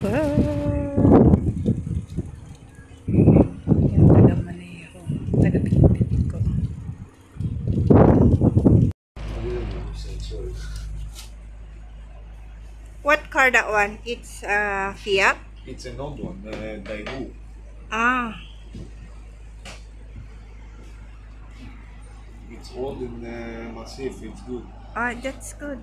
Yung taga-maneho, taga-pitpit ko. What car that one? It's Fiat? It's an old one, Daewoo. Ah. It's old and massive, it's good. Ah, that's good.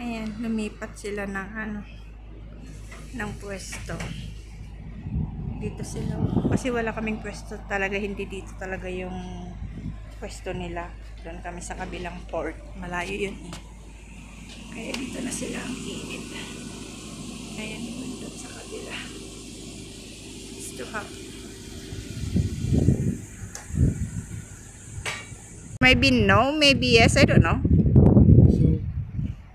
Ayan, lumipat sila ng pwesto. Dito sila. Kasi wala kaming pwesto talaga, hindi dito talaga yung pwesto nila. Doon kami sa kabilang port. Malayo yun eh. Kaya dito na sila ang init. Ayan, doon sa kabila. It's too hot. Maybe no, maybe yes, I don't know. So,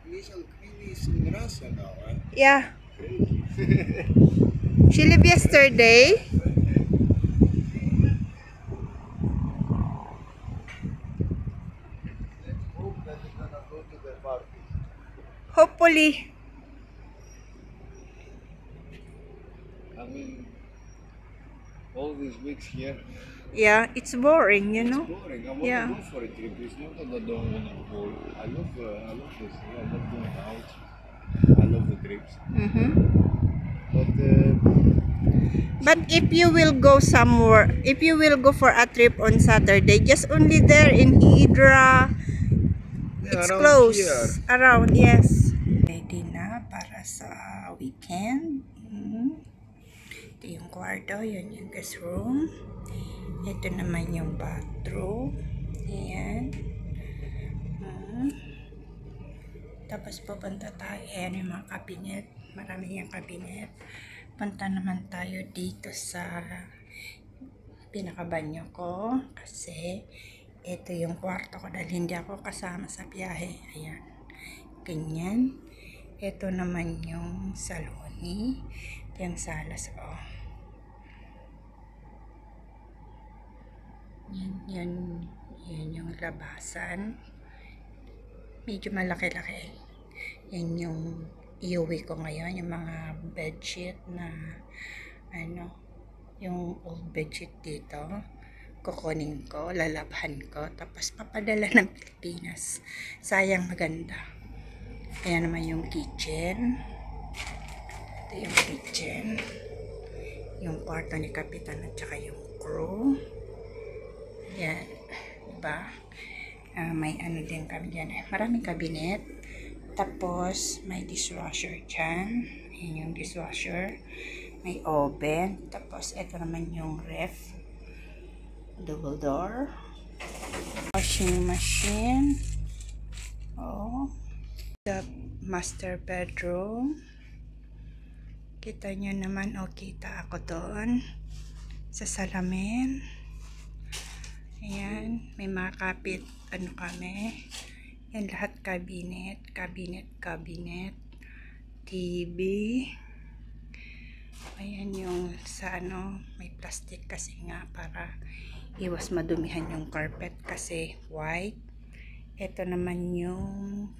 Little Queen is in Russia now, right? Yeah. She left yesterday. Let's hope that we're gonna go to the party. Hopefully. I mean, all these weeks here, Yeah, it's boring, you know. it's boring. I want Yeah. to go for a trip. It's not that I don't want to go. I love this. I love going out. I love the trips. But if you will go somewhere, if you will go for a trip on Saturday, just only there in Hydra, it's around close. here. Around, yes. Ready na para sa weekend. Ito yung kwarto, yun yung guest room. Ito naman yung bathroom. Ayan. Tapos pupunta tayo. Ayan yung mga cabinet. Marami yung cabinet. Punta naman tayo dito sa pinakabanyo ko. Kasi ito yung kwarto ko dahil hindi ako kasama sa biyahe. Ayan. Ganyan. Ito naman yung saloni. Yung salas. Oh. Yan yung labasan. Medyo malaki-laki. Yan yung iuwi ko ngayon. Yung mga bedsheet na yung old bedsheet dito. Kukunin ko, lalabhan ko. Tapos papadala ng Pilipinas. Sayang maganda. Ayan naman yung kitchen. Ito yung kitchen. Yung kwarto ni Kapitan at saka yung crew. Yan, diba? May din kami dyan. Maraming cabinet. Tapos, may dishwasher dyan. Ayan yung dishwasher. May oven. Tapos, ito naman yung ref. Double door. Washing machine. Oh. The master bedroom. Kita nyo naman, o kita ako doon. Sa salamin. Ayan, may mga kapit, kami. Yan lahat cabinet, TV. Ayan yung sa may plastic kasi nga para iwas madumihan yung carpet kasi white. Ito naman yung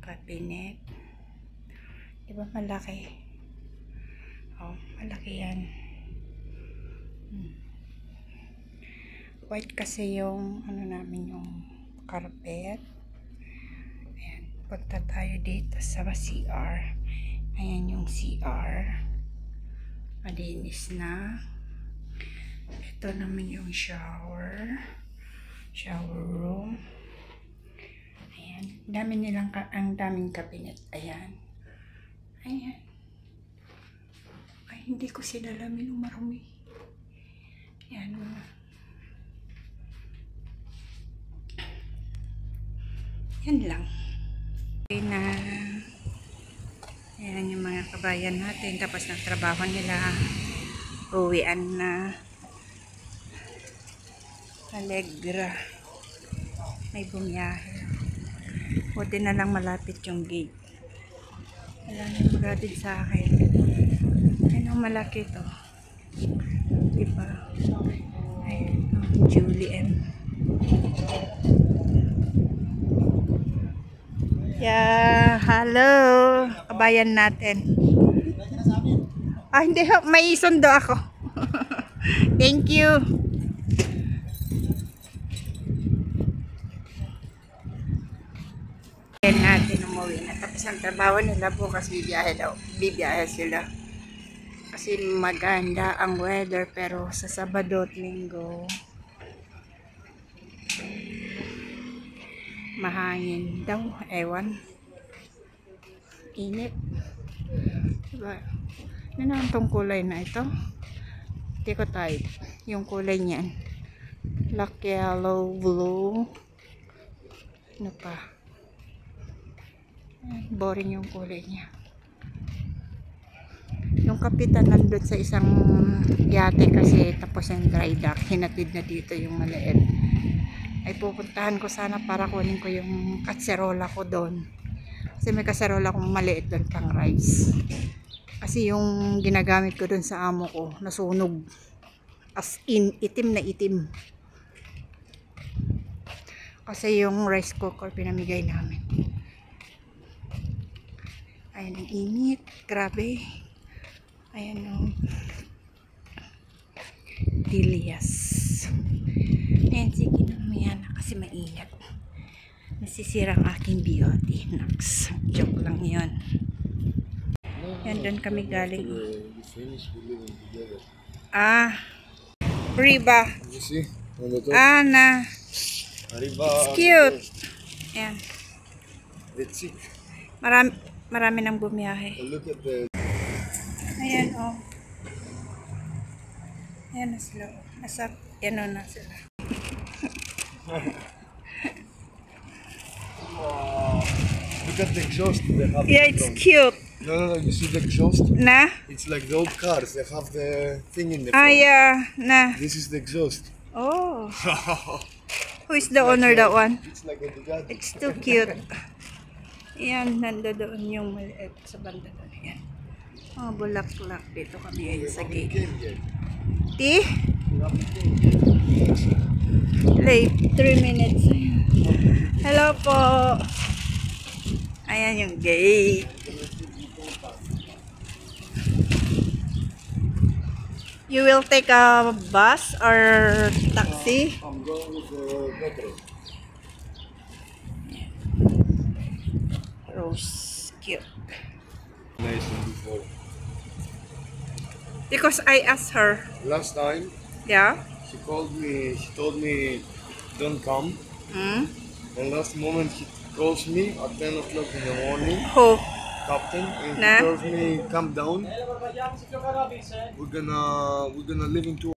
cabinet. Diba malaki? Oh, malaki yan. White kasi yung namin yung carpet. Ayan, punta tayo dito sa CR. Ayan yung CR. Malinis na. Ito naman yung shower room. Ayan, ang daming cabinet. Ayan. Ay, hindi ko sinalamin ng marumi. Ayan mga. Yan lang. Okay na. Ayan yung mga kabayan natin. Tapos ng trabaho nila. Uwian na. Allegra. May bumiyahe. Buti na lang malapit yung gate. Wala nang magatid sa akin. Ayan ang malaki to. Diba? Ayan. Julie M. Yeah, hello. Kabayan natin. Hindi. May sundo ako. Thank you. Ayan natin umuwi na. Tapos ang trabaho nila bukas bibiyahe sila. Kasi maganda ang weather pero sa Sabado at Linggo mahangin daw. Ewan. Init. Diba? Ano naman tong kulay na ito? Hindi ko tayo. Yung kulay niyan. Black, yellow, blue. Ano pa? Boring yung kulay niya. Yung kapitan nandun sa isang yate kasi tapos yung dry dock. Hinatid na dito yung maliit. Ay pupuntahan ko sana para kunin ko yung katserola ko doon. Kasi may kaserola akong maliit doon pang rice. Kasi yung ginagamit ko doon sa amo ko nasunog. As in, itim na itim. Kasi yung rice cooker pinamigay namin. Ayan ang init. Grabe. Ayan o. Dilias. Ayan, sige na. Mayan na kasi mainit. Nasisira ang aking beauty. Naks. Joke lang yun. Yan, doon kami galing. We finish, we living together. Riba. You see? On the top. Na. Arriba. It's cute. Ayan. That's it. Marami nang bumiyahe. Look at the... Ayan, oh. Ayan na sila. Ayan na sila. Look at the exhaust. They have Yeah, it's cute. No. You see the exhaust? Na? It's like the old cars. They have the thing in the front. Yeah. Na. This is the exhaust. Oh. Who is the owner that one? It's like a Bugatti. It's too cute. Ayan, nandoon yung maliit sa banda doon. Ayan. Oh, bulaklak. Dito kami ngayon sa gate. Di? Late. 3 minutes. Hello po. Ayan yung gate. You will take a bus or taxi? I'm going with the metro. Rose. Cute. Nice one before. Because I asked her. Last time, Yeah? she told me, don't come. Hmm? And last moment, she calls me at 10 o'clock in the morning, Who? captain, and Nah. he tells me, come down. We're gonna live in two